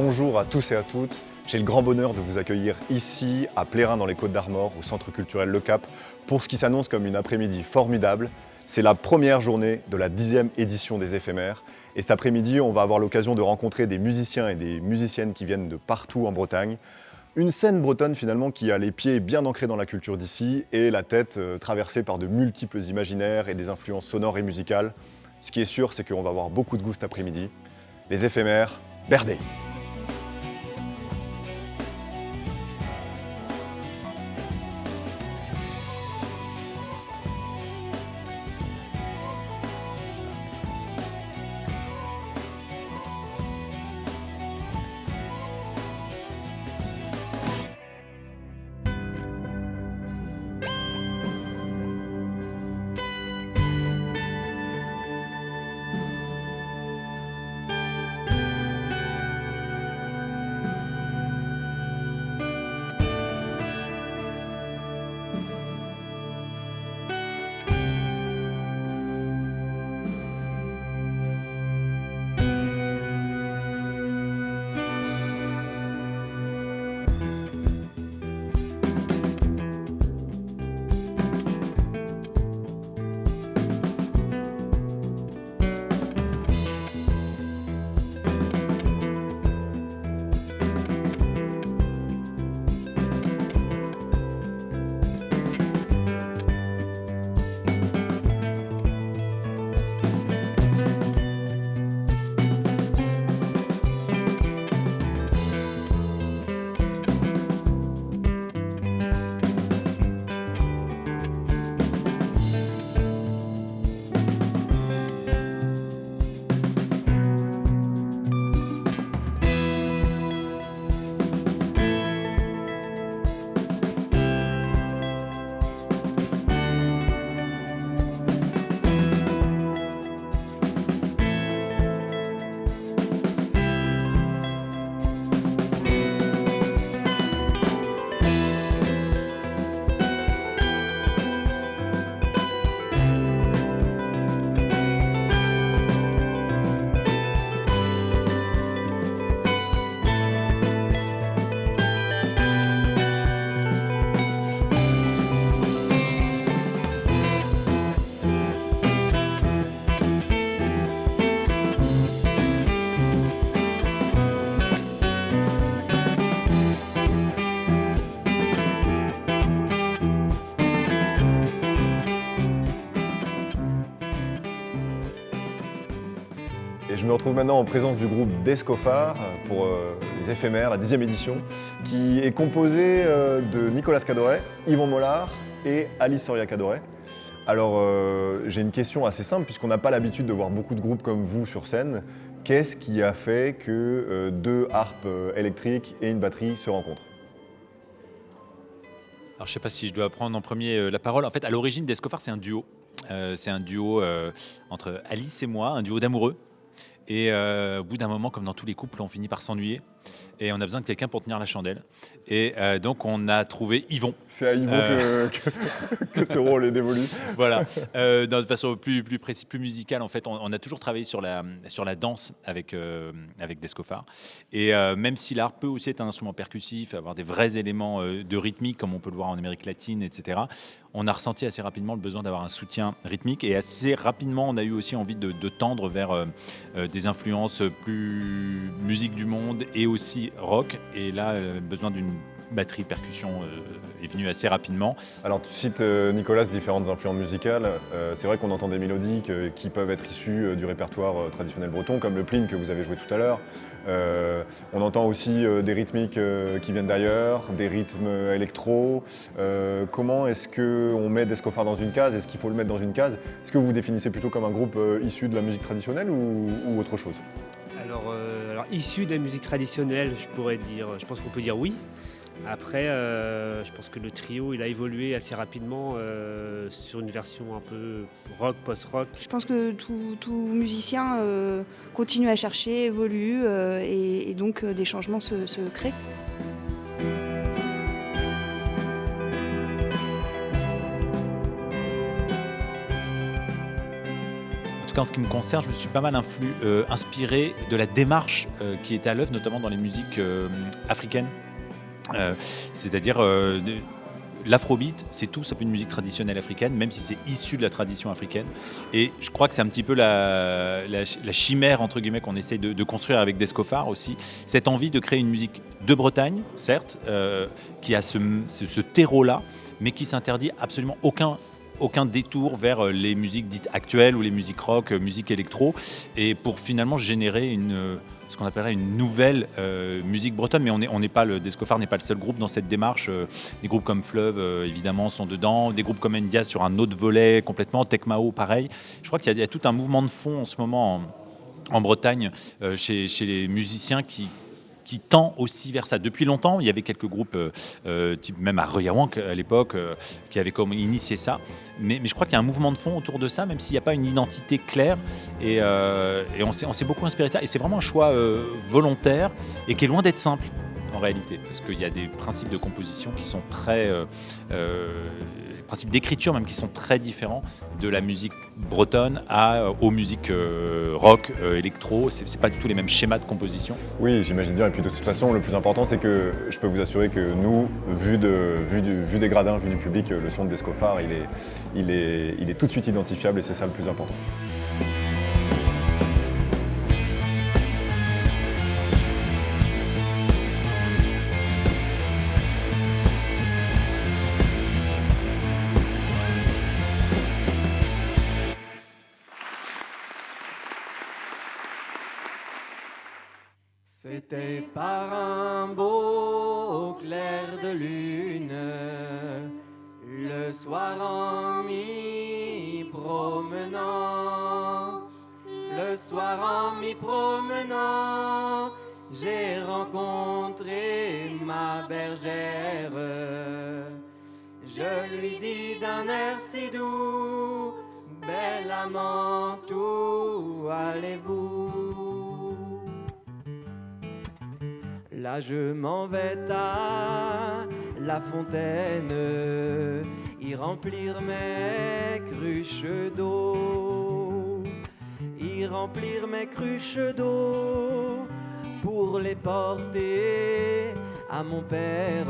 Bonjour à tous et à toutes. J'ai le grand bonheur de vous accueillir ici, à Plérin dans les Côtes-d'Armor, au Centre culturel Le Cap, pour ce qui s'annonce comme une après-midi formidable. C'est la première journée de la 10e édition des Éphémères. Et cet après-midi, on va avoir l'occasion de rencontrer des musiciens et des musiciennes qui viennent de partout en Bretagne. Une scène bretonne finalement qui a les pieds bien ancrés dans la culture d'ici et la tête traversée par de multiples imaginaires et des influences sonores et musicales. Ce qui est sûr, c'est qu'on va avoir beaucoup de goût cet après-midi. Les Éphémères, Berdé. Et je me retrouve maintenant en présence du groupe d'Escofar pour les Éphémères, la 10e édition, qui est composé de Nicolas Cadoret, Yvon Mollard et Alice Soria-Cadoret. Alors j'ai une question assez simple, puisqu'on n'a pas l'habitude de voir beaucoup de groupes comme vous sur scène. Qu'est-ce qui a fait que deux harpes électriques et une batterie se rencontrent ? Alors, je ne sais pas si je dois prendre en premier la parole. En fait, à l'origine d'Escofar, c'est un duo. C'est un duo entre Alice et moi, un duo d'amoureux. Et au bout d'un moment, comme dans tous les couples, on finit par s'ennuyer. Et on a besoin de quelqu'un pour tenir la chandelle. Et donc, on a trouvé Yvon. C'est à Yvon que ce rôle est dévolu. Voilà. De façon plus précise, plus musicale, en fait, on a toujours travaillé sur la danse avec Descofar. Et même si l'art peut aussi être un instrument percussif, avoir des vrais éléments de rythmique, comme on peut le voir en Amérique latine, etc., on a ressenti assez rapidement le besoin d'avoir un soutien rythmique. Et assez rapidement, on a eu aussi envie de tendre vers des influences plus musique du monde et aussi rock. Et là, besoin d'une batterie percussion est venue assez rapidement. Alors tu cites Nicolas différentes influences musicales. C'est vrai qu'on entend des mélodies qui peuvent être issues du répertoire traditionnel breton, comme le pline que vous avez joué tout à l'heure. On entend aussi des rythmiques qui viennent d'ailleurs, des rythmes électro. Comment est-ce qu'on met Descofar dans une case ? Est-ce qu'il faut le mettre dans une case ? Est-ce que vous vous définissez plutôt comme un groupe issu de la musique traditionnelle ou autre chose ? Alors, issu de la musique traditionnelle, je pense qu'on peut dire oui. Après, je pense que le trio, il a évolué assez rapidement sur une version un peu rock, post-rock. Je pense que tout musicien continue à chercher, évolue et donc des changements se créent. qu'en ce qui me concerne, je me suis pas mal inspiré de la démarche qui était à l'œuvre, notamment dans les musiques africaines. C'est-à-dire l'afrobeat, c'est tout sauf une musique traditionnelle africaine, même si c'est issu de la tradition africaine. Et je crois que c'est un petit peu la chimère, entre guillemets, qu'on essaye de construire avec Descofar aussi. Cette envie de créer une musique de Bretagne, certes, qui a ce terreau-là, mais qui s'interdit absolument aucun détour vers les musiques dites actuelles ou les musiques rock, musique électro, et pour finalement générer ce qu'on appellerait une nouvelle musique bretonne. Mais on n'est pas Descofar n'est pas le seul groupe dans cette démarche. Des groupes comme Fleuve, évidemment, sont dedans. Des groupes comme Endia sur un autre volet complètement. Tecmao, pareil. Je crois qu'il y a tout un mouvement de fond en ce moment en Bretagne chez les musiciens qui tend aussi vers ça. Depuis longtemps, il y avait quelques groupes, type même à Royawank à l'époque, qui avaient comme initié ça. Mais je crois qu'il y a un mouvement de fond autour de ça, même s'il n'y a pas une identité claire. Et on s'est beaucoup inspiré de ça. Et c'est vraiment un choix volontaire et qui est loin d'être simple, en réalité. Parce qu'il y a des principes de composition qui sont très... principes d'écriture même qui sont très différents de la musique bretonne aux musiques rock, électro. C'est pas du tout les mêmes schémas de composition. Oui, j'imagine bien. Et puis de toute façon, le plus important, c'est que je peux vous assurer que nous, vu des gradins, vu du public, le son de Descofar, il est tout de suite identifiable et c'est ça le plus important. C'était par un beau clair de lune, le soir en m'y promenant, j'ai rencontré ma bergère. Je lui dis d'un air si doux, belle amante, où allez-vous? Là je m'en vais à la fontaine, y remplir mes cruches d'eau, pour les porter à mon père.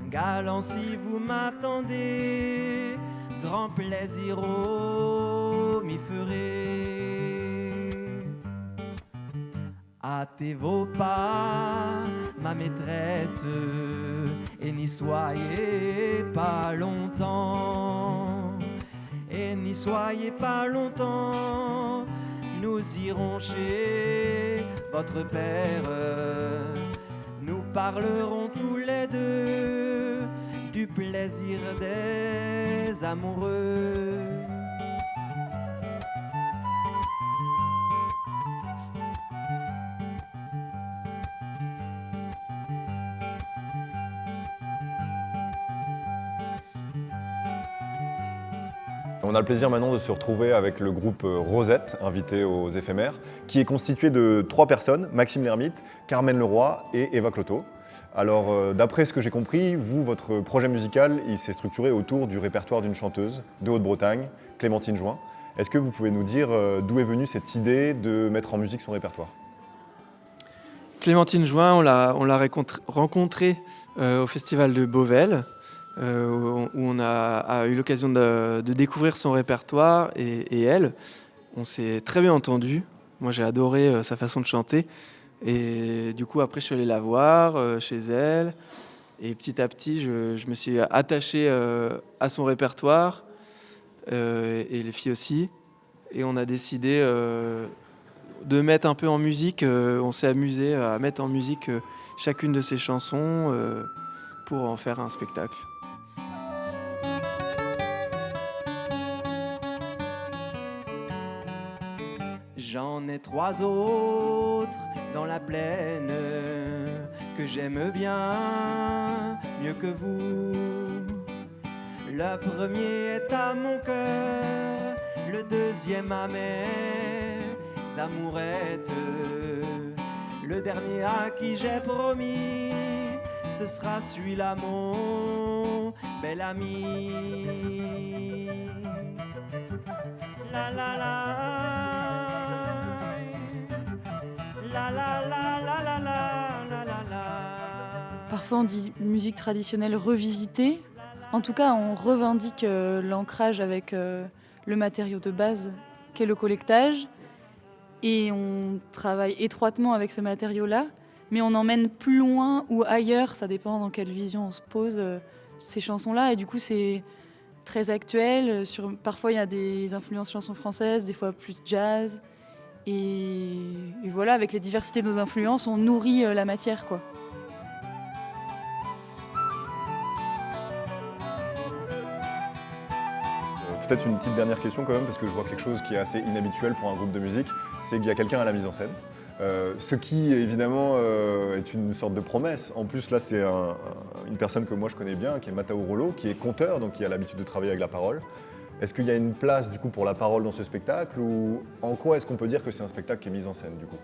Galant, si vous m'attendez, grand plaisir m'y ferai. Hâtez vos pas, ma maîtresse, et n'y soyez pas longtemps. Nous irons chez votre père. Nous parlerons tous les deux du plaisir des amoureux. On a le plaisir maintenant de se retrouver avec le groupe Rosette, invité aux éphémères, qui est constitué de 3 personnes, Maxime Lermite, Carmen Leroy et Eva Cloto. Alors, d'après ce que j'ai compris, vous, votre projet musical, il s'est structuré autour du répertoire d'une chanteuse de Haute-Bretagne, Clémentine Join. Est-ce que vous pouvez nous dire d'où est venue cette idée de mettre en musique son répertoire ? Clémentine Join, on l'a rencontrée au festival de Beauvais, où on a eu l'occasion de découvrir son répertoire et elle. On s'est très bien entendu. Moi, j'ai adoré sa façon de chanter. Et du coup, après, je suis allé la voir chez elle. Et petit à petit, je me suis attaché à son répertoire et les filles aussi. Et on a décidé de mettre un peu en musique. On s'est amusé à mettre en musique chacune de ses chansons pour en faire un spectacle. J'en ai 3 autres dans la plaine que j'aime bien mieux que vous. Le premier est à mon cœur, le deuxième à mes amourettes. Le dernier à qui j'ai promis, ce sera celui-là, mon bel ami. La la la. parfois on dit musique traditionnelle revisitée. En tout cas, on revendique l'ancrage avec le matériau de base qu'est le collectage. Et on travaille étroitement avec ce matériau-là, mais on emmène plus loin ou ailleurs, ça dépend dans quelle vision on se pose, ces chansons-là. Et du coup, c'est très actuel. Parfois, il y a des influences chansons françaises, des fois plus jazz. Et voilà, avec les diversités de nos influences, on nourrit la matière, quoi. Peut-être une petite dernière question quand même, parce que je vois quelque chose qui est assez inhabituel pour un groupe de musique, c'est qu'il y a quelqu'un à la mise en scène. Ce qui, évidemment, est une sorte de promesse. En plus, là, c'est une personne que moi je connais bien, qui est Matao Rollo, qui est conteur, donc qui a l'habitude de travailler avec la parole. Est-ce qu'il y a une place, du coup, pour la parole dans ce spectacle, ou en quoi est-ce qu'on peut dire que c'est un spectacle qui est mis en scène, du coup ?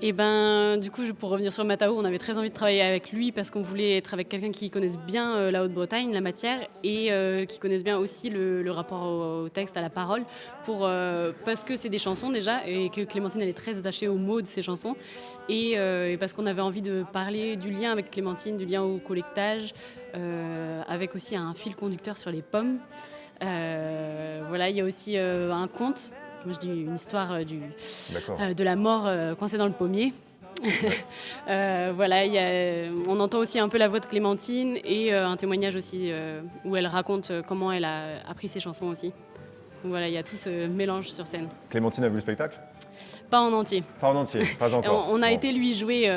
Et ben, du coup, pour revenir sur Matao, on avait très envie de travailler avec lui parce qu'on voulait être avec quelqu'un qui connaisse bien la Haute-Bretagne, la matière, et qui connaisse bien aussi le rapport au texte, à la parole, parce que c'est des chansons déjà, et que Clémentine elle est très attachée aux mots de ces chansons, et parce qu'on avait envie de parler du lien avec Clémentine, du lien au collectage, avec aussi un fil conducteur sur les pommes. Voilà, il y a aussi un conte. Moi, je dis une histoire de la mort coincée dans le pommier. Voilà, on entend aussi un peu la voix de Clémentine et un témoignage aussi où elle raconte comment elle a appris ses chansons aussi. Donc voilà, il y a tout ce mélange sur scène. Clémentine a vu le spectacle ? Pas en entier. Pas en entier, pas encore. On a été lui jouer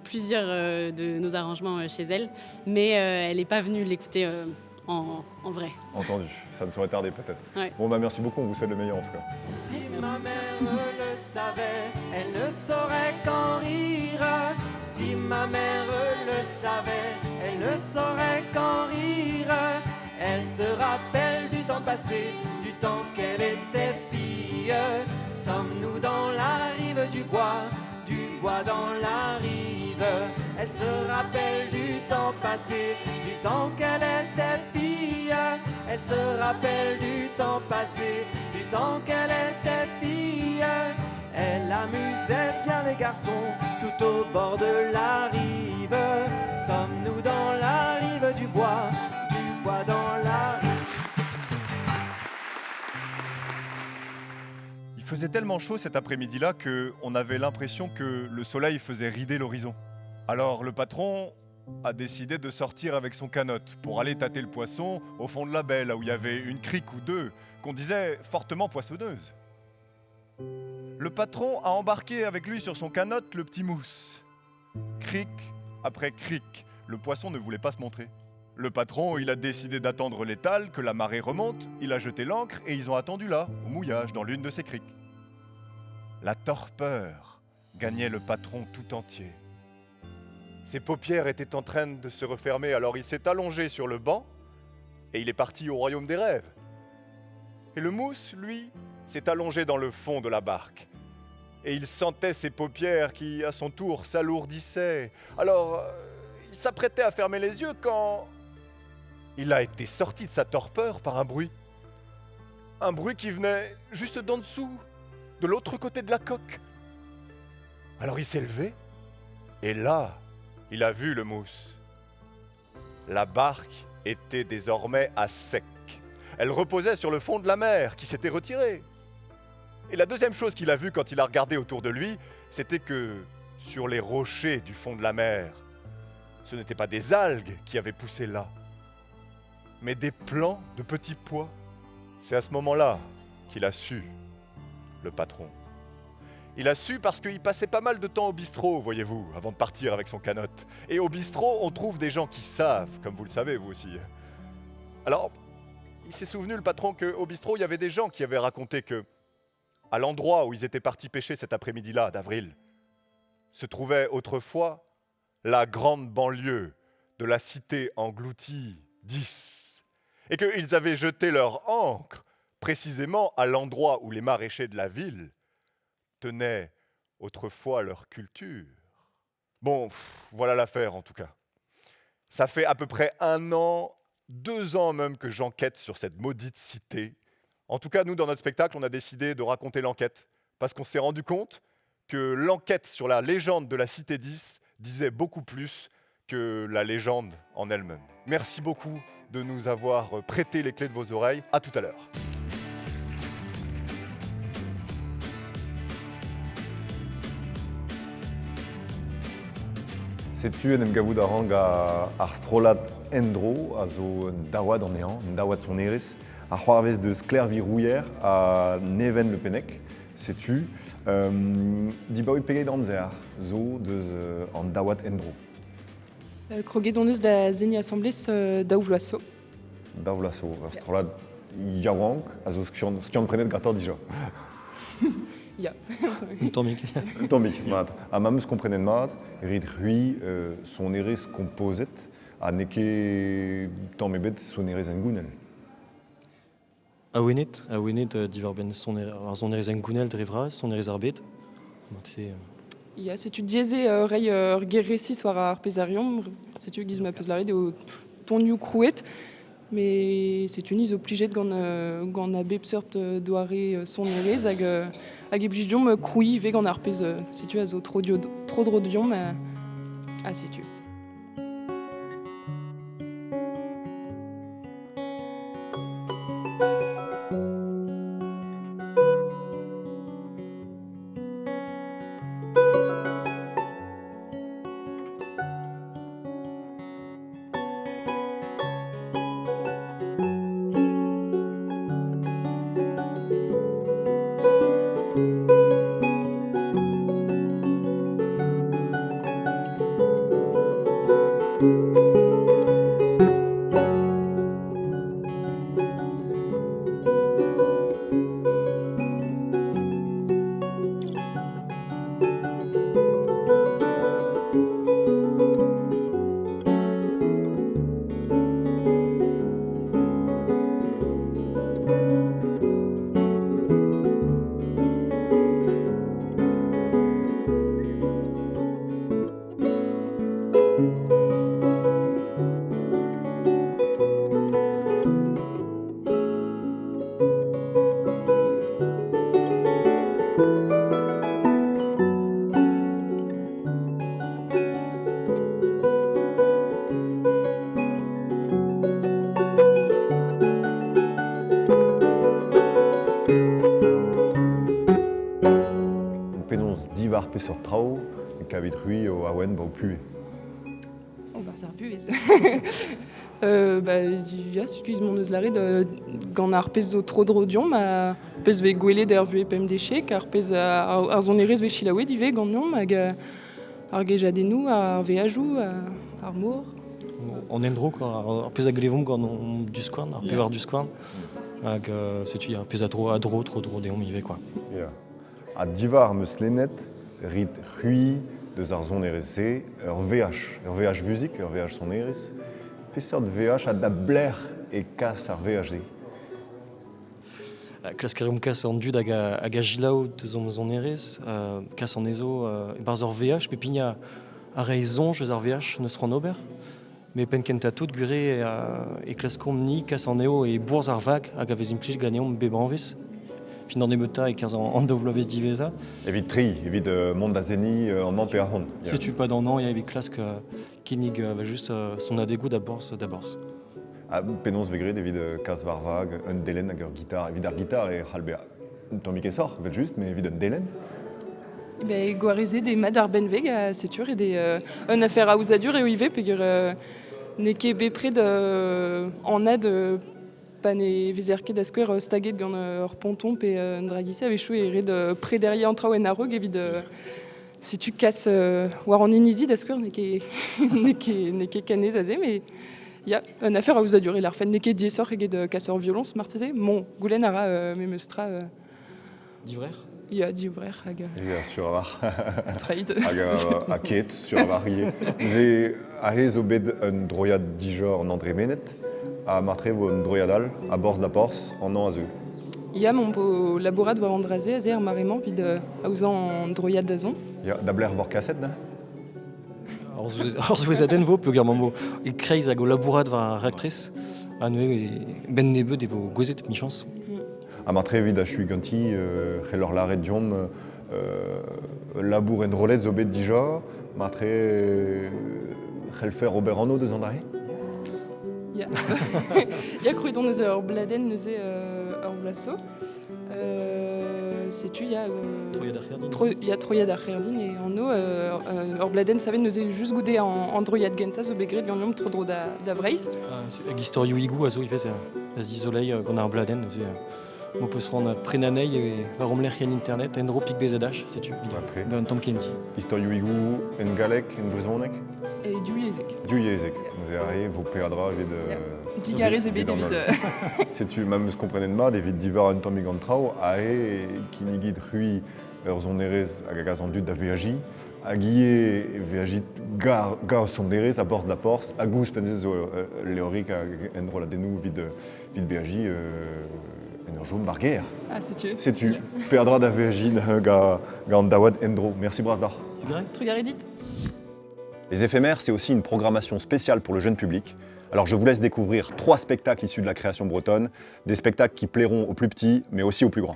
plusieurs de nos arrangements chez elle, mais elle n'est pas venue l'écouter en vrai. Entendu, ça ne saurait tarder peut-être. Ouais. Bon, bah merci beaucoup, on vous souhaite le meilleur en tout cas. Si ma mère le savait, elle ne saurait qu'en rire. Si ma mère le savait, elle ne saurait qu'en rire. Elle se rappelle du temps passé, du temps qu'elle était fille. Sommes-nous dans la rive du bois dans la rive. Elle se rappelle du temps passé, du temps qu'elle était fille. Elle se rappelle du temps passé, du temps qu'elle était fille. Elle amusait bien les garçons tout au bord de la rive. Sommes-nous dans la rive du bois dans la rive. Il faisait tellement chaud cet après-midi-là qu'on avait l'impression que le soleil faisait rider l'horizon. Alors le patron a décidé de sortir avec son canotte pour aller tâter le poisson au fond de la baie, là où il y avait une crique ou deux, qu'on disait fortement poissonneuse. Le patron a embarqué avec lui sur son canotte le petit mousse. Crique après crique, le poisson ne voulait pas se montrer. Le patron, il a décidé d'attendre l'étale, que la marée remonte, il a jeté l'ancre et ils ont attendu là, au mouillage, dans l'une de ces criques. La torpeur gagnait le patron tout entier. Ses paupières étaient en train de se refermer, alors il s'est allongé sur le banc et il est parti au royaume des rêves. Et le mousse, lui, s'est allongé dans le fond de la barque. Et il sentait ses paupières qui, à son tour, s'alourdissaient. Alors, il s'apprêtait à fermer les yeux quand il a été sorti de sa torpeur par un bruit. Un bruit qui venait juste d'en dessous, de l'autre côté de la coque. Alors il s'est levé, et là, il a vu le mousse. La barque était désormais à sec. Elle reposait sur le fond de la mer, qui s'était retirée. Et la deuxième chose qu'il a vue quand il a regardé autour de lui, c'était que sur les rochers du fond de la mer, ce n'étaient pas des algues qui avaient poussé là, mais des plants de petits pois. C'est à ce moment-là qu'il a su, le patron. Il a su parce qu'il passait pas mal de temps au bistrot, voyez-vous, avant de partir avec son canotte. Et au bistrot, on trouve des gens qui savent, comme vous le savez, vous aussi. Alors, il s'est souvenu, le patron, qu'au bistrot, il y avait des gens qui avaient raconté que, à l'endroit où ils étaient partis pêcher cet après-midi-là, d'avril, se trouvait autrefois la grande banlieue de la cité engloutie 10. Et qu'ils avaient jeté leur ancre précisément à l'endroit où les maraîchers de la ville tenaient autrefois leur culture. Bon, voilà l'affaire en tout cas. Ça fait à peu près 1 an, 2 ans même que j'enquête sur cette maudite cité. En tout cas, nous, dans notre spectacle, on a décidé de raconter l'enquête parce qu'on s'est rendu compte que l'enquête sur la légende de la cité 10 disait beaucoup plus que la légende en elle-même. Merci beaucoup de nous avoir prêté les clés de vos oreilles. À tout à l'heure. Setu en em gavout a rang ar strollad endro, a zo un dawad an ehan, un dawad son erez, a c'hoarvez deus Clervi Rouyer a Neven le Pennec. Setu, dibaoui pegeit amzer, zo deus an dawad endro. Kroget on eus da zeni assemblez daou vloaso. Daou lasso, ar strollad yaouank, a zo skiant prenet gator dija. Ya. Tombik. Tombik, mat. A ma meus komprenet mat, rit rui son erez kompozet, a neke tammebet son erez en gounel. A wenet divar ben son erez en gounel drevra, son erez ar bet. Ya, setu dieze rei gerresis war ar pezariom, setu giz ma peus lare de tonioù krouet, mais setu niz o plijet gant a bep seurt doare son erez hag e blij krouiñ ve gant ar pez setu a zo tro dro diom a setu. Divar pesor trao, kavit rui o awen ba o pue. Oh, bah, ça repuez. Ya, sukuz mon eus lare gant ar pez zo tro dro diom, a pez ve gwele der vue pem dechek, ar pez ar zon erez ve chilaouet dive gant diom, hag ar gejadennou, ar veajou, ar mour. On endro, ar pez a glevon gant du skouarn, ar pevar du skouarn, hag setu ar pez a tro dro deom ive, quoi. Yeah. A divar meus lennet, rit rui deus ar zon erez se, ur VH vuzik, ur VH son erez. Peseurt VH a da bler e kas ar VH se. Klaskereum kas an dud hag a gilaou deus zon erez, kas an ezo, barz ur VH, pepigna a reizonj eus ar VH neus ran ober. Me pen kenta tout gure e klaskom ni kas an eo e bourz ar vag hag a vez implij ganeom beban vez. Fin an emeuta e kaz an daou vloavez diveza. Evit tri, evit mont da zeni an an pe ar hon. Setu pas d'an an, ya evit klask kinnig va just son adegou da borz. Penons vegret evit kas var vag, un delen hag ur gitar. Evit ar gitar e c'halbea. Tombik e sor, vet just, me evit un delen. Gwareze de mad ar benveg a setur e un affaire a ouzadur eo ive peogwir neke bepred an ad pan e vezerket da skwer staget gant ur ponton pe un dragise a vechou e red prederia an traoù en arog evit setu kas war an inizi da skwer neke kanez a ze, me ya, un affaire a ouzadur e l'ar fen neke diesor eget kas ur violons marteze, mon goulen ara me meustra... Divrer? Ya, divrer hag... Ya, sur avar. Traid. Hag a ket, sur avar ie. Ze a hez o bet un droiad dijor an André Menet, a martre vo un droiadal a borz da porz an an a zeu. Ya, mon po laborad war an draze a ze ar marement vid a ouzan an droiad da zon. Ya, da bler vor kaset, da? Ar zouezadenn vo, peog ar mambo e kreiz hag o labourad war ar reaktrez, a neue ben nebeud e vo gozet michans. A martre vid a chui ganti, c'hellor laret diom, labour en rolet zo bet dija, martre Gelfer Oberonno de Zandahe? Ja. Ja, groeit on ur bladen neuze ur blaso. Setu, troiad ar c'herdin e anno ur bladen savet neuze just goude an droiad genta zo begret gant tro dro da vreiz. Hag istorioù igou a zo ifez da zizolei gant ar bladen neuze mo peus ran prenanei e war omlerc'h internet en dro pik bezadach, setu. Ben tamm kenti. Istorioù igou en galek, en brezhoneg? E diouiezek. Diouiezek. Neuze are vo peadra evit... Digarez ebet evit... Setu mam eus komprenenmat evit divar un tamm igant trao ae kinigit rhui ur zonerez hag a gaz an dud da veaji hag ie veajit gar zonerez a borz da porz hag ouz penzez zo leorik en dro la denou vid beaji en ur joun bar gêr. Ah, setu. Setu. Peadra da veaji ga an daouad en dro. Merci Brasdar. Trugar edit. Les éphémères, c'est aussi une programmation spéciale pour le jeune public. Alors je vous laisse découvrir 3 spectacles issus de la création bretonne, des spectacles qui plairont aux plus petits, mais aussi aux plus grands.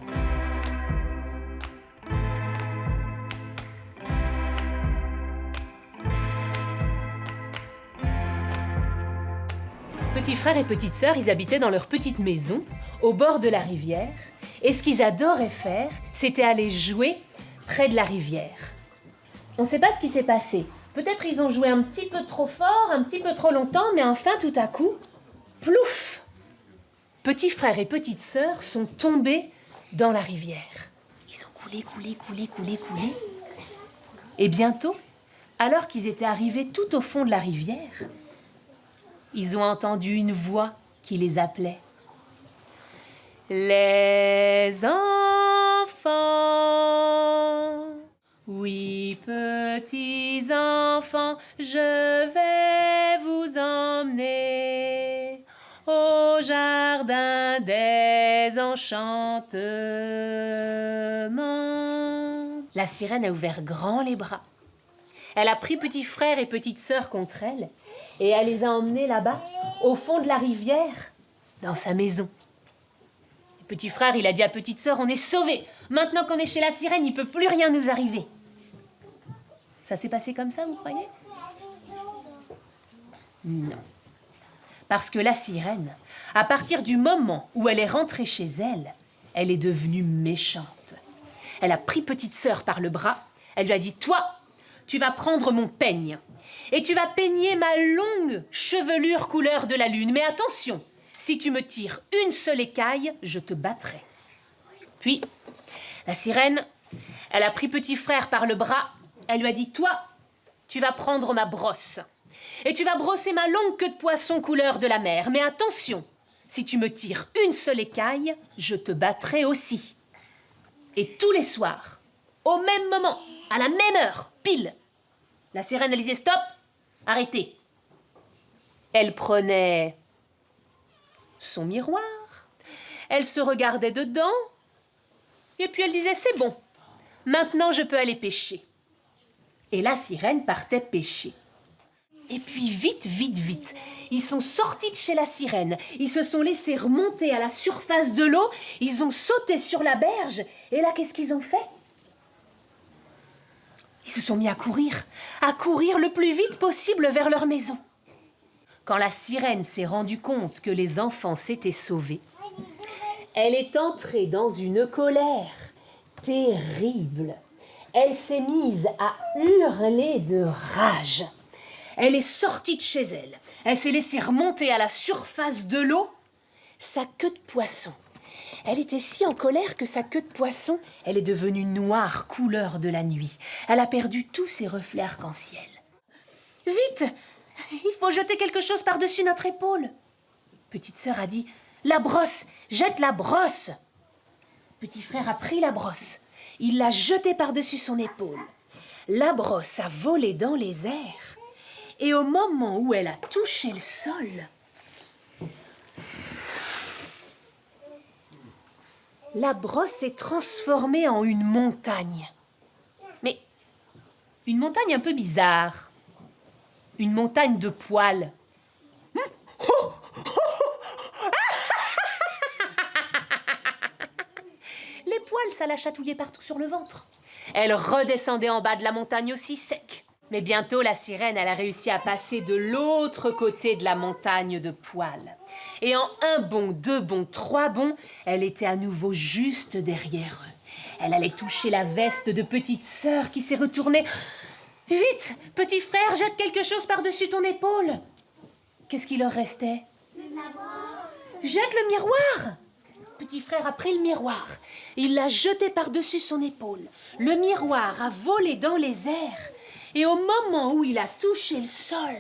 Petits frères et petites sœurs, ils habitaient dans leur petite maison, au bord de la rivière, et ce qu'ils adoraient faire, c'était aller jouer près de la rivière. On ne sait pas ce qui s'est passé. Peut-être ils ont joué un petit peu trop fort, un petit peu trop longtemps, mais enfin, tout à coup, plouf! Petits frères et petites sœurs sont tombés dans la rivière. Ils ont coulé. Et bientôt, alors qu'ils étaient arrivés tout au fond de la rivière, ils ont entendu une voix qui les appelait. Les enfants, oui, petits enfants, je vais vous emmener au jardin des enchantements. La sirène a ouvert grand les bras. Elle a pris petit frère et petite sœur contre elle et elle les a emmenés là-bas, au fond de la rivière, dans sa maison. Le petit frère, il a dit à petite sœur, on est sauvés. Maintenant qu'on est chez la sirène, il ne peut plus rien nous arriver. Ça s'est passé comme ça, vous croyez? Non. Parce que la sirène, à partir du moment où elle est rentrée chez elle, elle est devenue méchante. Elle a pris petite sœur par le bras, elle lui a dit, toi, tu vas prendre mon peigne et tu vas peigner ma longue chevelure couleur de la lune. Mais attention, si tu me tires une seule écaille, je te battrai. Puis, la sirène, elle a pris petit frère par le bras, elle lui a dit, toi, tu vas prendre ma brosse et tu vas brosser ma longue queue de poisson couleur de la mer. Mais attention, si tu me tires une seule écaille, je te battrai aussi. Et tous les soirs, au même moment, à la même heure, pile, la sirène, elle disait stop, arrêtez. Elle prenait son miroir, elle se regardait dedans, et puis elle disait c'est bon, maintenant je peux aller pêcher. Et la sirène partait pêcher. Et puis vite, ils sont sortis de chez la sirène, ils se sont laissés remonter à la surface de l'eau, ils ont sauté sur la berge, et là qu'est-ce qu'ils ont fait? Ils se sont mis à courir le plus vite possible vers leur maison. Quand la sirène s'est rendue compte que les enfants s'étaient sauvés, elle est entrée dans une colère terrible. Elle s'est mise à hurler de rage. Elle est sortie de chez elle. Elle s'est laissée remonter à la surface de l'eau, sa queue de poisson. Elle était si en colère que sa queue de poisson, elle est devenue noire, couleur de la nuit. Elle a perdu tous ses reflets arc-en-ciel. « Vite! Il faut jeter quelque chose par-dessus notre épaule !» Petite sœur a dit « La brosse! Jette la brosse !» Petit frère a pris la brosse. Il l'a jetée par-dessus son épaule. La brosse a volé dans les airs. Et au moment où elle a touché le sol, la brosse s'est transformée en une montagne. Mais une montagne un peu bizarre. Une montagne de poils. Les poils, ça la chatouillait partout sur le ventre. Elle redescendait en bas de la montagne aussi sec. Mais bientôt, la sirène, elle a réussi à passer de l'autre côté de la montagne de poils. Et en 1 bond, 2 bonds, 3 bonds, elle était à nouveau juste derrière eux. Elle allait toucher la veste de petite sœur qui s'est retournée. « Vite, petit frère, jette quelque chose par-dessus ton épaule !» Qu'est-ce qui leur restait? « Jette le miroir !» Petit frère a pris le miroir. Il l'a jeté par-dessus son épaule. Le miroir a volé dans les airs. Et au moment où il a touché le sol,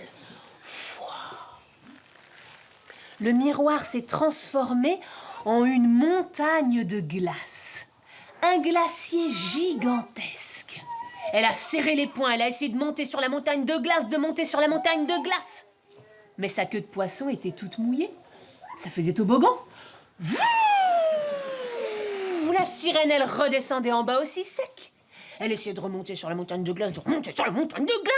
le miroir s'est transformé en une montagne de glace. Un glacier gigantesque. Elle a serré les poings, elle a essayé de monter sur la montagne de glace, de monter sur la montagne de glace. Mais sa queue de poisson était toute mouillée. Ça faisait toboggan. La sirène, elle redescendait en bas aussi sec. Elle essayait de remonter sur la montagne de glace, de remonter sur la montagne de glace.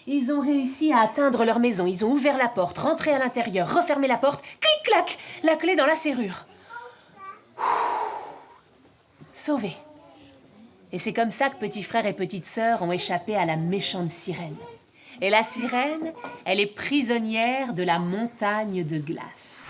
Ils ont réussi à atteindre leur maison. Ils ont ouvert la porte, rentré à l'intérieur, refermé la porte. Clic-clac, la clé dans la serrure. Sauvés. Et c'est comme ça que petit frère et petite sœur ont échappé à la méchante sirène. Et la sirène, elle est prisonnière de la montagne de glace.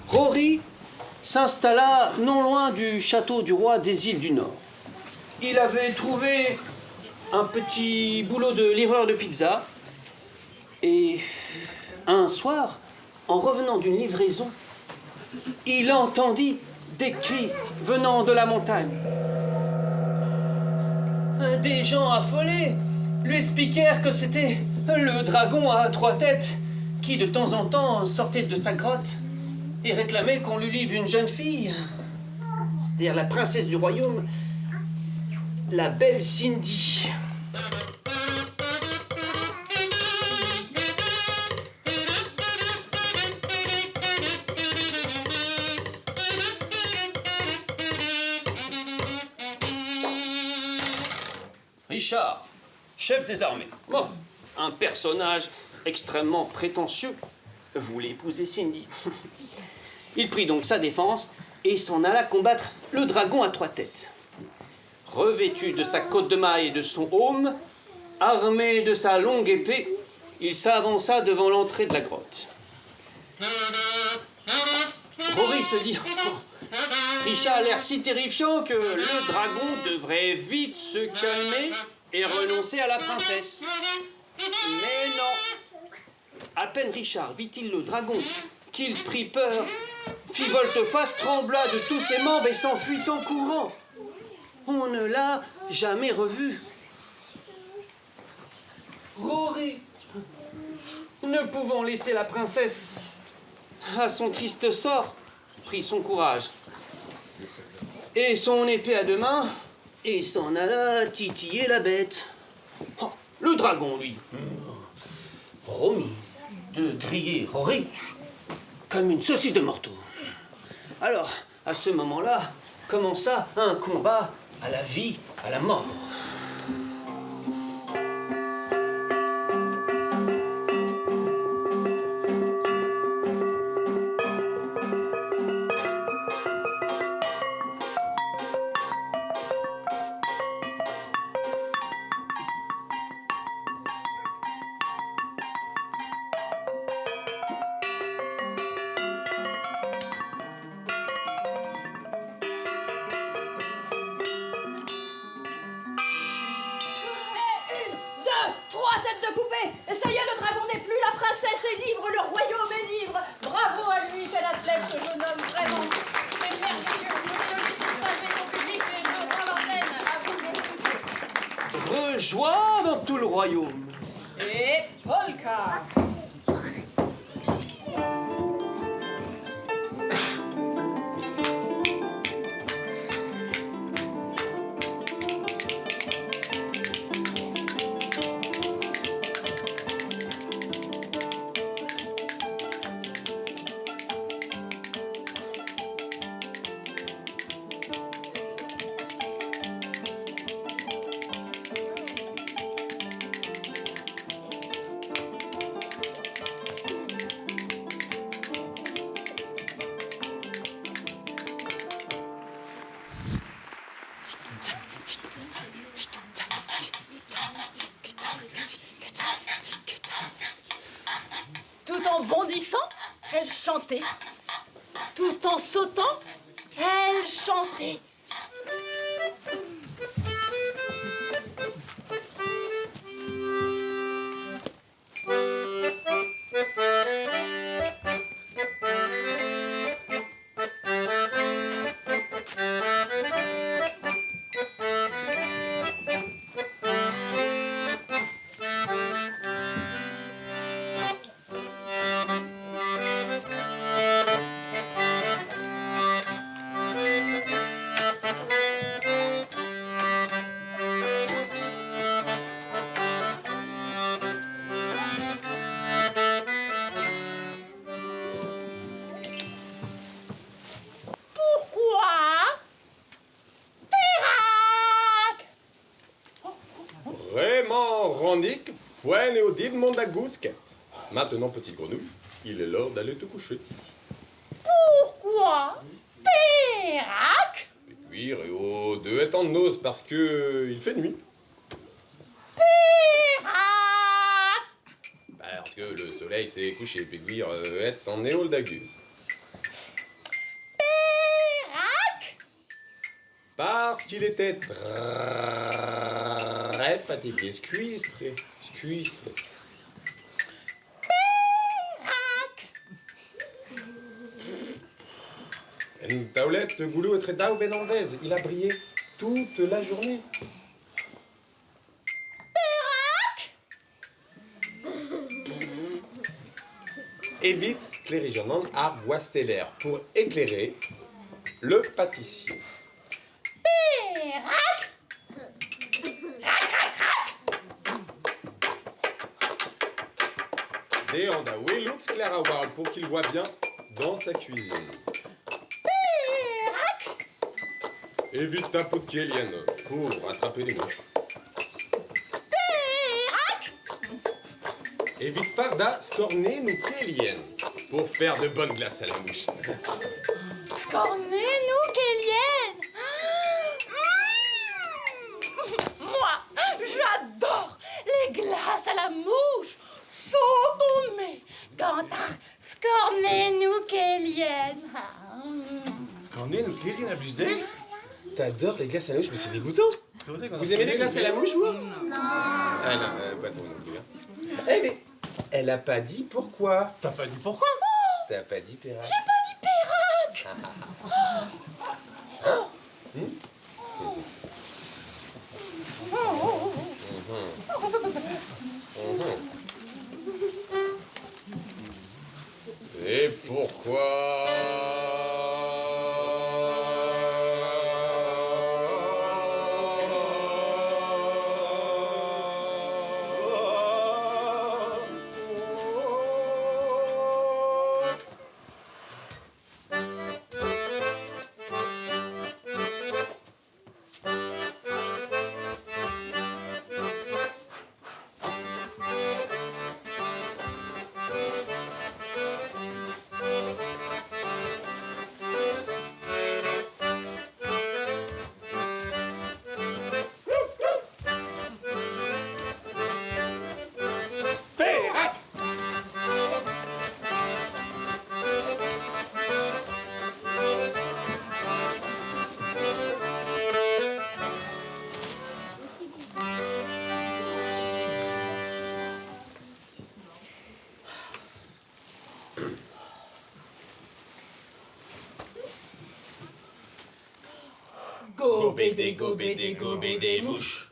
Rory s'installa non loin du château du roi des îles du Nord. Il avait trouvé un petit boulot de livreur de pizza et un soir, en revenant d'une livraison, il entendit des cris venant de la montagne. Des gens affolés lui expliquèrent que c'était le dragon à 3 têtes qui de temps en temps sortait de sa grotte et réclamait qu'on lui livre une jeune fille, c'est-à-dire la princesse du royaume, la belle Cindy. Richard, chef des armées. Bon, un personnage extrêmement prétentieux voulait épouser Cindy. Il prit donc sa défense et s'en alla combattre le dragon à 3 têtes. Revêtu de sa cotte de maille et de son aume, armé de sa longue épée, il s'avança devant l'entrée de la grotte. Rory se dit « Richard a l'air si terrifiant que le dragon devrait vite se calmer et renoncer à la princesse. » Mais non. À peine Richard vit-il le dragon qu'il prit peur, fit volte-face, trembla de tous ses membres et s'enfuit en courant. On ne l'a jamais revu. Rory, ne pouvant laisser la princesse à son triste sort, prit son courage et son épée à 2 mains et s'en alla titiller la bête. Oh, le dragon, lui, promis de griller Rory comme une saucisse de morteau. Alors, à ce moment-là, commença un combat à la vie, à la mort. Joie dans tout le royaume. Et polka. En bondissant, elle chantait. Tout en sautant, elle chantait. Pourquoi Pérac Vraiment, Randic, point et audit mondagusque. Maintenant, petite grenouille, il est l'heure d'aller te coucher. Pourquoi Pérac Cuire et au deux est en nose parce que il fait nuit. Pérac Parce que le soleil s'est couché, Péguire est en néoldagus. Pérac Parce qu'il était très fatigué, scuistre. Une taulette goulou est très dao benandez. Il a brillé toute la journée. Évite clérigenon à bois stellaire pour éclairer le pâtissier. Pérac Deanda Willutz Clara Ward pour qu'il voit bien dans sa cuisine. Pérac Évite ta peau de kélienne pour attraper les mouches. Pérac Évite Farda Scorné nous kélienne pour faire de bonnes glaces à la mouche. Scornez-nous, Kélienne Moi, j'adore les glaces à la mouche. Sautons-mais, Gantard, scornez-nous, Kélienne Scorné nous kélienne à Busdé. T'adores les glaces à la mouche, mais c'est dégoûtant. Vous aimez les glaces à la mouche, vous? Non. Ah non, pas trop non plus. Hein. Mais elle a pas dit pourquoi. T'as pas dit pourquoi? T'as pas dit Pérac. J'ai pas dit Pérac Hein? Et pourquoi? Gobédé, gobédé, gobédé, mouche.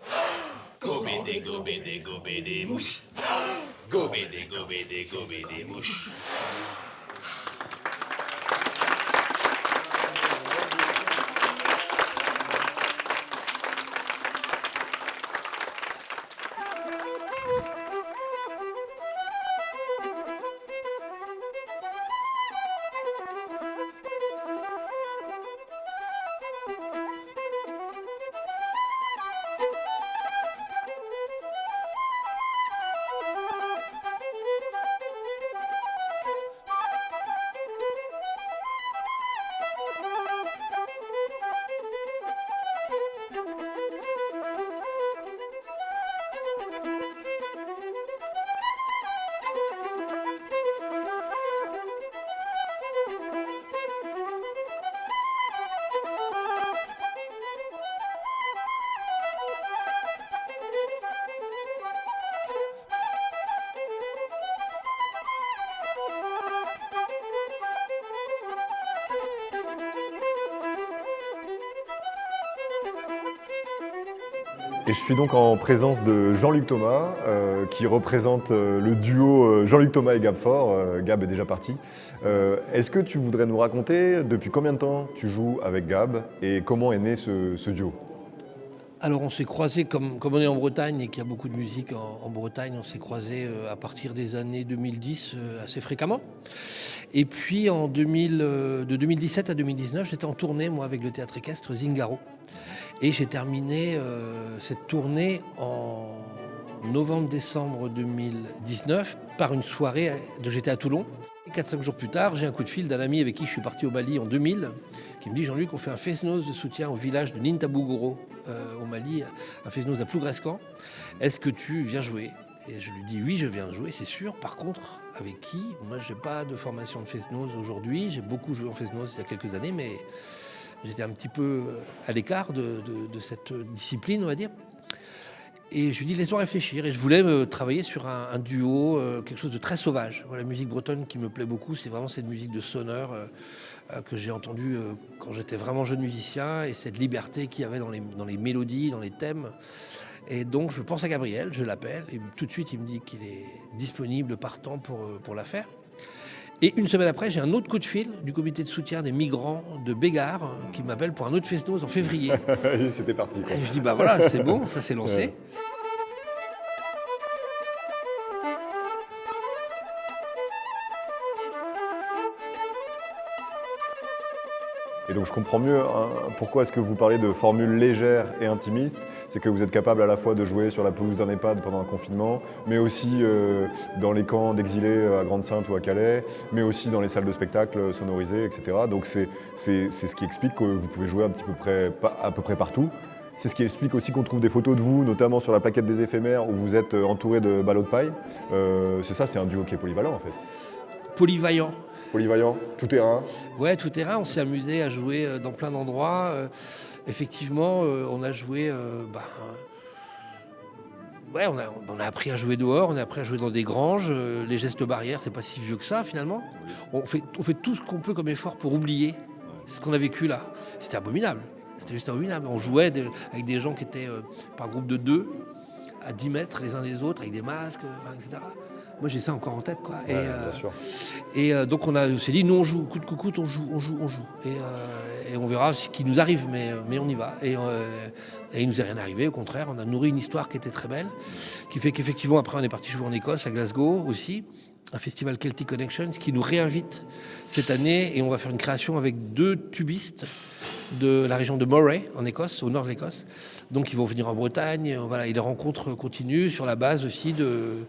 Gobédé, gobédé, gobédé, mouche. Gobédé, gobédé, gobédé, mouche. Et je suis donc en présence de Jean-Luc Thomas, qui représente le duo Jean-Luc Thomas et Gab Fort. Gab est déjà parti. Est-ce que tu voudrais nous raconter depuis combien de temps tu joues avec Gab et comment est né ce duo ? Alors on s'est croisés, comme on est en Bretagne et qu'il y a beaucoup de musique en Bretagne, on s'est croisés à partir des années 2010 assez fréquemment. Et puis de 2017 à 2019, j'étais en tournée moi avec le théâtre équestre Zingaro. Et j'ai terminé cette tournée en novembre-décembre 2019 par une soirée de j'étais à Toulon. 4-5 jours plus tard, j'ai un coup de fil d'un ami avec qui je suis parti au Mali en 2000 qui me dit « Jean-Luc, on fait un fest-noz de soutien au village de Nintabugoro au Mali, un fest-noz à Plougascan. Est-ce que tu viens jouer ?» Et je lui dis « Oui, je viens jouer, c'est sûr. Par contre, avec qui ? Moi, je n'ai pas de formation de fest-noz aujourd'hui. J'ai beaucoup joué en fest-noz il y a quelques années, mais j'étais un petit peu à l'écart de cette discipline, on va dire. » Et je lui dis, laisse-moi réfléchir. Et je voulais travailler sur un duo, quelque chose de très sauvage. La musique bretonne qui me plaît beaucoup, c'est vraiment cette musique de sonneur que j'ai entendue quand j'étais vraiment jeune musicien, et cette liberté qu'il y avait dans les mélodies, dans les thèmes. Et donc je pense à Gabriel, je l'appelle, et tout de suite il me dit qu'il est disponible, partant pour la faire. Et une semaine après, j'ai un autre coup de fil du comité de soutien des migrants de Bégard qui m'appelle pour un autre fest-noz en février. C'était parti. Quoi. Et je dis, bah voilà, c'est bon, ça s'est lancé. Ouais. Et donc je comprends mieux pourquoi est-ce que vous parlez de formules légères et intimistes. C'est que vous êtes capable à la fois de jouer sur la pelouse d'un EHPAD pendant un confinement, mais aussi dans les camps d'exilés à Grande-Synthe ou à Calais, mais aussi dans les salles de spectacle sonorisées, etc. Donc c'est ce qui explique que vous pouvez jouer à peu près partout. C'est ce qui explique aussi qu'on trouve des photos de vous, notamment sur la plaquette des éphémères, où vous êtes entouré de ballots de paille. C'est ça, c'est un duo qui est polyvalent en fait. Polyvalent. Polyvalent, tout terrain. Ouais, tout terrain. On s'est amusé à jouer dans plein d'endroits. Effectivement, on a joué. Ouais, on a appris à jouer dehors, on a appris à jouer dans des granges. Les gestes barrières, c'est pas si vieux que ça finalement. On fait tout ce qu'on peut comme effort pour oublier ce qu'on a vécu là. C'était abominable. C'était juste abominable. On jouait avec des gens qui étaient par groupe de 2, à 10 mètres les uns des autres, avec des masques, etc. Moi, j'ai ça encore en tête, quoi. Ouais, bien sûr. Et donc, on s'est dit, nous, on joue, coûte que coûte, on joue. Et on verra ce qui nous arrive, mais on y va. Et il nous est rien arrivé, au contraire, on a nourri une histoire qui était très belle, qui fait qu'effectivement, après, on est parti jouer en Écosse, à Glasgow aussi, un festival Celtic Connections, qui nous réinvite cette année, et on va faire une création avec 2 tubistes de la région de Moray, en Écosse, au nord de l'Écosse. Donc, ils vont venir en Bretagne, voilà, et les rencontres continuent sur la base aussi de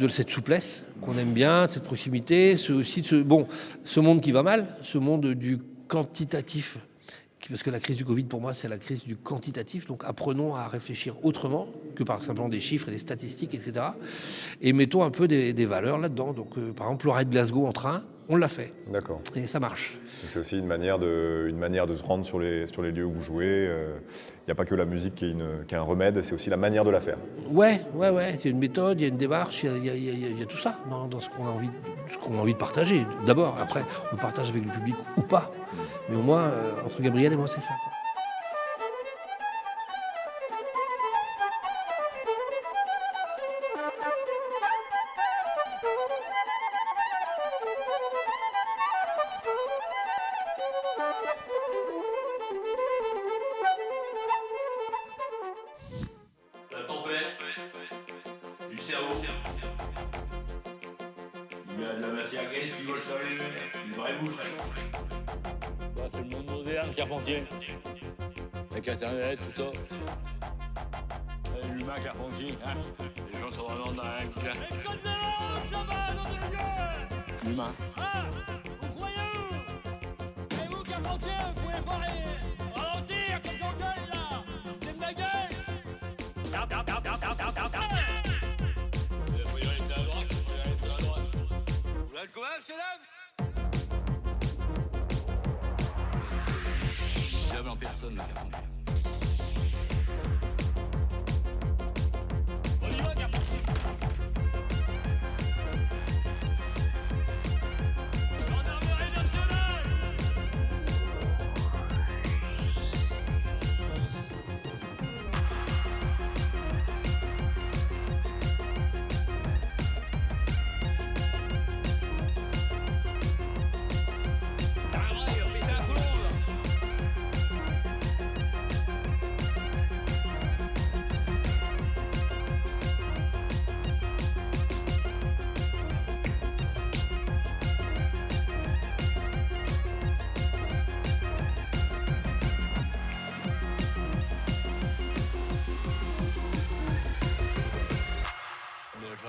cette souplesse qu'on aime bien, de cette proximité, ce monde qui va mal, ce monde du quantitatif, parce que la crise du Covid, pour moi, c'est la crise du quantitatif. Donc apprenons à réfléchir autrement que par simplement des chiffres et des statistiques, etc. Et mettons un peu des valeurs là-dedans. Donc par exemple, le raid de Glasgow en train, on l'a fait. D'accord. Et ça marche. Donc c'est aussi une manière de se rendre sur les lieux où vous jouez. Il n'y a pas que la musique qui est un remède, c'est aussi la manière de la faire. Ouais. Il y a une méthode, il y a une démarche, il y a tout ça dans ce qu'on a envie de partager. D'abord, après, on partage avec le public ou pas. Mais au moins, entre Gabriel et moi, c'est ça. La tempête, du cerveau. Il y a de la matière grise qui vole sur les jeux, une vraie boucherie. C'est le monde moderne, Carpentier. Avec Internet, tout ça. L'humain, Carpentier, hein. Les gens sont vraiment dingues. Mais code de l'ordre, ça va, nom de Dieu. L'humain. Ah, vous croyez où? Et vous, Carpentier, vous pouvez pas ralentir comme j'engueule, là. C'est de ma gueule. La priorité à droite, la priorité à droite. Vous l'êtes quand même, c'est là? Diable en personne, le Carpentier. On y va, Carpentier. Gendarmerie nationale.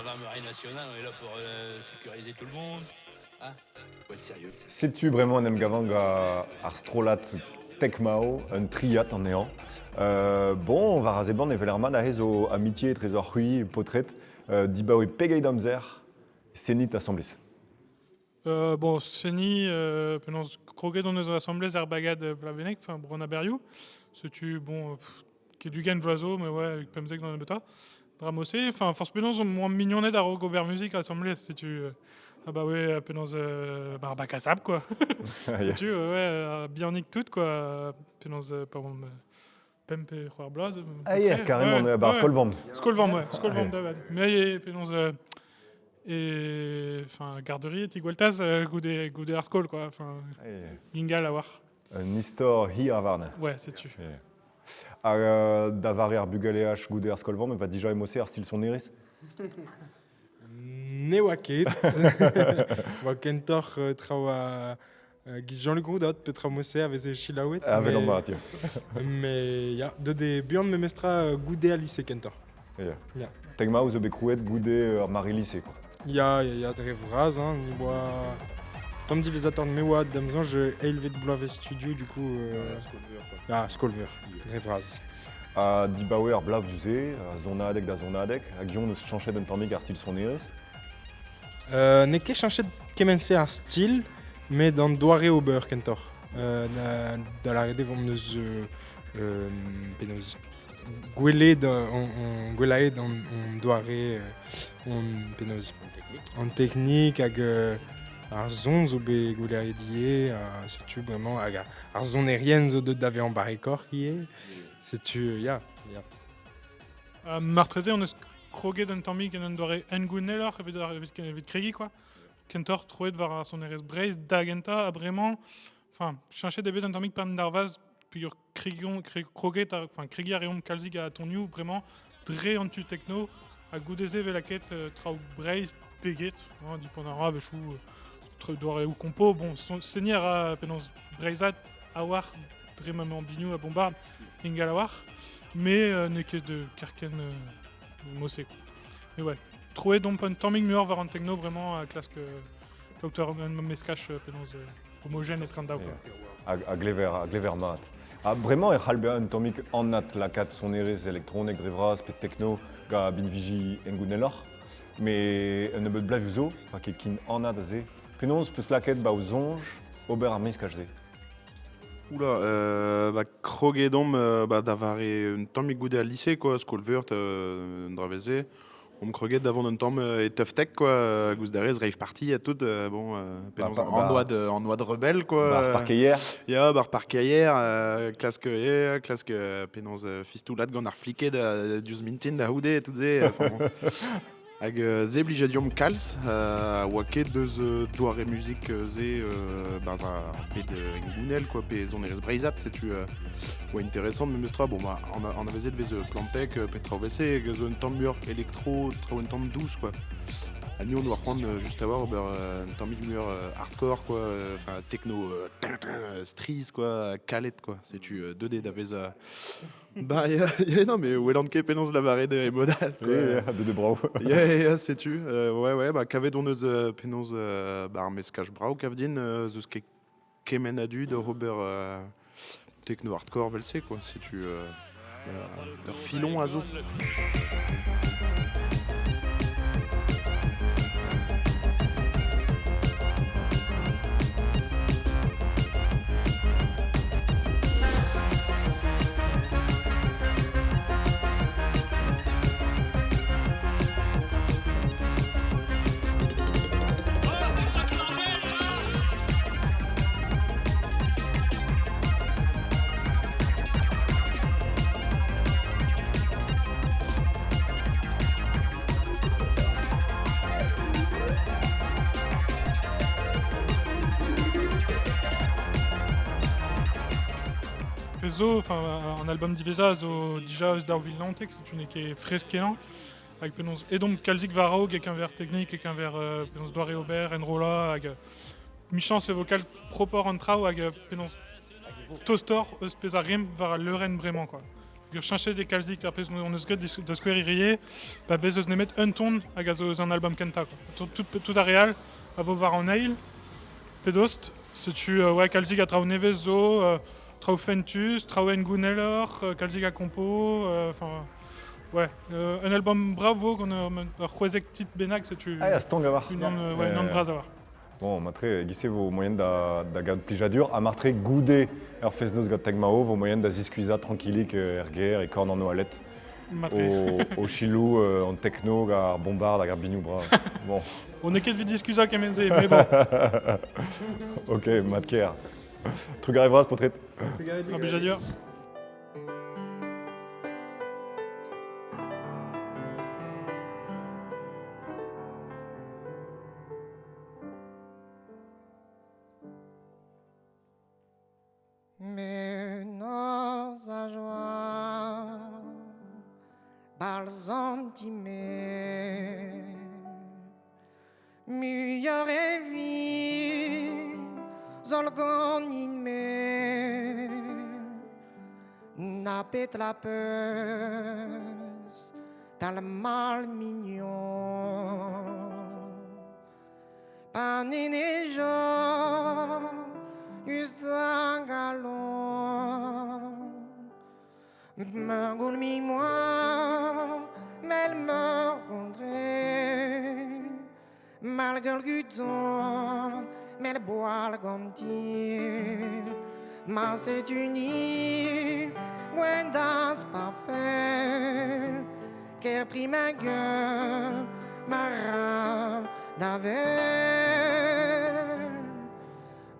gendarmerie nationale, on est là pour sécuriser tout le monde. Hein? Faut être sérieux. Sais-tu vraiment un Mgavang à Strolat Tekmao, un triat en néant? Bon, on va raser ban et Velerman à Hezo amitié, trésor hui, potret, dibao et pegay damzer, sénit assemblis. Bon, Seni, penons kroget dans nos assemblées Herbagad Plavenek, enfin Brona Beriou, c'est-tu, bon, qui est du gain d'oiseau, mais ouais, avec Pemzek dans le beta, Dramosé, enfin, force penons moins mignonnet d'Aro Gobert Music assemblée, c'est-tu, ah bah ouais, penons, Barbacasab, quoi, c'est-tu, ouais, bionique toute, quoi, penons, pardon, Pempe, Roar Blaze. Ah, yeah, carrément, bah, Skolvand. Skolvand, ouais, Skolvand, mais penons, et enfin garderie et Tigueltas goudé Arskol quoi, enfin Gingal à voir. Nistor hi avarne. Ouais, c'est tu. Davar Bugaléach goudé Arskolvan, mais va déjà émossé Arstil son iris. Ne waket. Wakentor trawa Jean-Luc Roudot petra mossé avec ses chilawet. Avec l'embarras. Mais ya de des beyond me mestra goudé à lycée Kentor. Ya. Tegma ou Zebekrouet goudé Marie lycée quoi. Il y a des phrases, hein, ni bois. Tom divisateur de Mewa, d'Amzan, je élevé de Blave Studio, du coup. Skolver, des phrases. Dibauer Blave d'Uzé, Zona Adek da Zona Adek, Agion ne se changeait d'un temps à style son iris. N'est qu'à changer de commencer à style, mais dans Doiré au beurre, Kentor. Dans la rede, on nous. Pénose. Gweled, on gwelaed, on doiré, on pénose. En technique, avec arzon, zo be gwelaedier, c'est-tu vraiment, avec arzon et rien, zo de d'ave en barricor qui est, c'est-tu, ya. Martrezé, on est krogué d'un temps qui n'en doit engounelor, avec Craigie, quoi. Kentor, trouvé de voir son RS Brace, d'Agenta, à Brément, enfin, changer des bêtes d'un temps qui parle d'Arvaz, puis Kroget, enfin Craigie a Réon Kalzig à ton new vraiment très anti techno à Goudézé Velaket Trau Brace Peguet dit pendant arabe chou doire ou compo bon seigneur à penance Braizat Awar très maman bignou à Bombard Ingalawar mais n'est que de Kerken Mossé mais ouais trouver donc un timing meilleur vers un techno vraiment à classe que docteur Mescache penance homogène et trandau à Glever Mat. Vraiment, il y a un tomic en nat la 4 son eres électronique, grevras, pet techno, ga binvigi engunelor, mais ne peut pas vous qui est en nat zé. Penons peut se la quête ba aux onges, ober armés cachés. Oula, krogedom d'avoir un tomic goudé à lycée quoi, skolvert, dravezé. On me croquait d'avant un temps et tough tech quoi, Gouzdarez, rave party à tout, bon, en noix de rebelle quoi. Bar parquet ja, bar parquet classe que pénance fistoulat gant ar fliquet da 12 mintin da houdé tout zé. Hag ze blijadium kalz, waket deus doare musique ze baza ped engounel quoi, ped zon eres breizat, c'est-tu ouais intéressant mais mestra bon bah on avait zé de plantec ped traversé zone temps mur électro trop un temps douce quoi. À nous on doit prendre juste avoir un temps mur hardcore quoi, enfin techno street quoi, calette quoi, c'est-tu 2D d'aveza. Bah non mais Welland Cape penance la marée de modal quoi. De bravo. Ja, sais-tu ouais bah qu'avait donneuse penance bah mescache bravo qu'avdin the ske kemen adu de Robert techno hardcore velsé quoi, si tu leur filon azo. Enfin, un album d'Iveza, déjà d'Arville Nantek, c'est une qui est fresquéant, avec penons et donc Kalzik Varao, quelqu'un vers technique, quelqu'un vers penons Doiré Aubert, Enrola, avec Michance et vocal propor en trao, avec penons Tostor, Spesarim, vers Leuren vraiment quoi. chancher des kalzik ar pezh on eus gant da skoueririe, bez eus nemet un ton hag a zo eus an album kenta. Tout a real, a vo war an eil, pedost, setu kalzik a trao nevez zo, trao fentus, trao engounellor, kalzik a kompo, un album bravo gant ur c'hwezek tit bennak, setu Ah, stong a war. une an braz a war. Bon, matre gise vo moyen da gad plijadur, a martre goude ur feznoz gant tagmao, vo moyen da ziskuiza tranquillik er ger e korn an oalet. Au chilou, en techno, gar bombard, gar bignou bras. Bon. On est ket vid diskuza kemenze, mais bon. Ok, mat ker. Truc arrivera, potret. Ar plijadur. Menos a joie, balzantime, muier e vin, zolgonin me, napet la peuse, tal mal mignon, panin e jo, just un galon, me goulmi moi, mais elle me rendrait, malgré le guton, mais le bois le gantier, ma c'est uni, guendas parfait, qui a pris ma gueule, ma rame d'avec.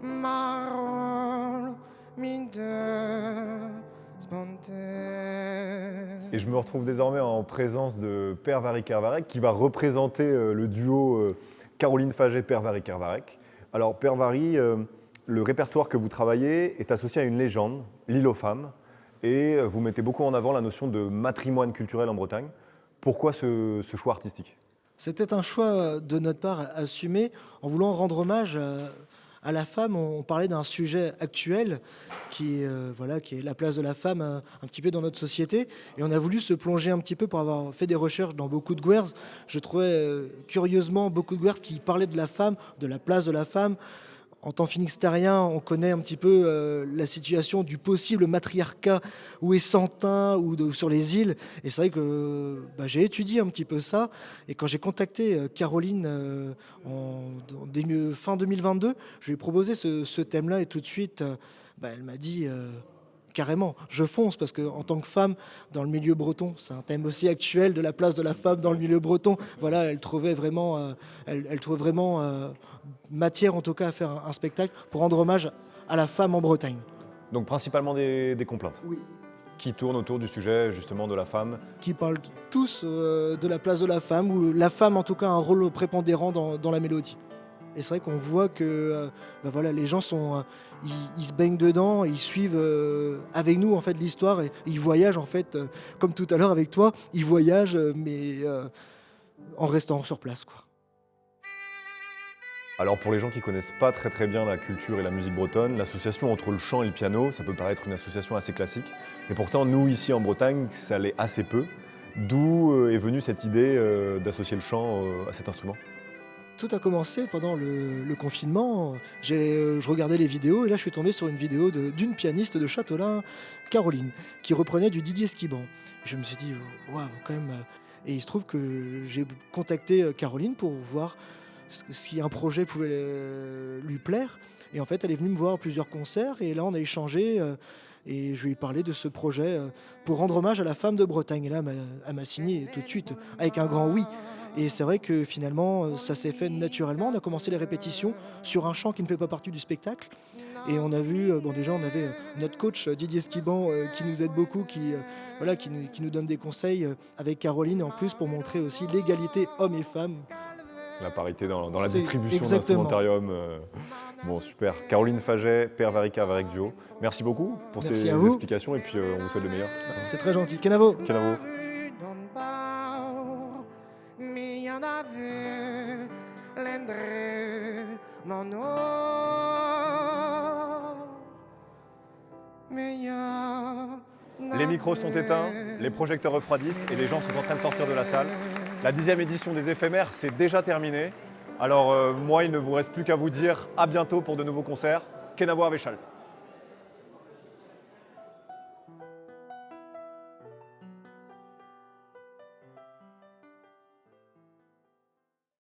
Marol, Et je me retrouve désormais en présence de Père Varry Kervarek qui va représenter le duo Caroline Faget-Père Varry Kervarek. Alors Père Varry, le répertoire que vous travaillez est associé à une légende, l'île aux femmes, et vous mettez beaucoup en avant la notion de matrimoine culturel en Bretagne. Pourquoi ce choix artistique ? C'était un choix de notre part assumé en voulant rendre hommage à la femme. On parlait d'un sujet actuel qui est la place de la femme un petit peu dans notre société. Et on a voulu se plonger un petit peu pour avoir fait des recherches dans beaucoup de guerres. Je trouvais curieusement beaucoup de guerres qui parlaient de la femme, de la place de la femme. En tant finistérien, on connaît un petit peu la situation du possible matriarcat où est Santin ou sur les îles. Et c'est vrai que j'ai étudié un petit peu ça. Et quand j'ai contacté Caroline fin 2022, je lui ai proposé ce thème-là et tout de suite, elle m'a dit carrément, je fonce parce qu'en tant que femme dans le milieu breton, c'est un thème aussi actuel de la place de la femme dans le milieu breton. Voilà, elle trouvait vraiment, matière en tout cas à faire un spectacle pour rendre hommage à la femme en Bretagne. Donc principalement des complaintes. Oui. Qui tournent autour du sujet justement de la femme. Qui parlent tous de la place de la femme, où la femme en tout cas a un rôle prépondérant dans la mélodie. Et c'est vrai qu'on voit que les gens ils se baignent dedans, ils suivent avec nous en fait l'histoire et ils voyagent en fait comme tout à l'heure avec toi, ils voyagent mais en restant sur place quoi. Alors pour les gens qui connaissent pas très bien la culture et la musique bretonne, l'association entre le chant et le piano, ça peut paraître une association assez classique. Et pourtant, nous ici en Bretagne, ça l'est assez peu. D'où est venue cette idée d'associer le chant à cet instrument ? Tout a commencé pendant le confinement. Je regardais les vidéos et là je suis tombé sur une vidéo d'une pianiste de Châtelain, Caroline, qui reprenait du Didier Esquiban. Je me suis dit, waouh, quand même. Et il se trouve que j'ai contacté Caroline pour voir si un projet pouvait lui plaire. Et en fait, elle est venue me voir à plusieurs concerts et là on a échangé. Et je lui ai parlé de ce projet pour rendre hommage à la femme de Bretagne. Et là, elle m'a signé tout de suite avec un grand oui. Et c'est vrai que finalement, ça s'est fait naturellement. On a commencé les répétitions sur un chant qui ne fait pas partie du spectacle. Et on a vu, déjà, on avait notre coach Didier Esquiban qui nous aide beaucoup, qui nous donne des conseils avec Caroline, et en plus pour montrer aussi l'égalité hommes et femmes. La parité dans la distribution d'instrumentarium. Bon, super. Caroline Faget, Père Varry Kervarek duo. Merci beaucoup pour ces explications et puis on vous souhaite le meilleur. C'est très gentil. Kenavo. Kenavo. Mais y en avait l'endre mon or. Mais y a Les micros sont éteints, les projecteurs refroidissent et les gens sont en train de sortir de la salle. La 10e édition des éphémères, c'est déjà terminé. Alors moi, il ne vous reste plus qu'à vous dire à bientôt pour de nouveaux concerts. Kenavo Avechal.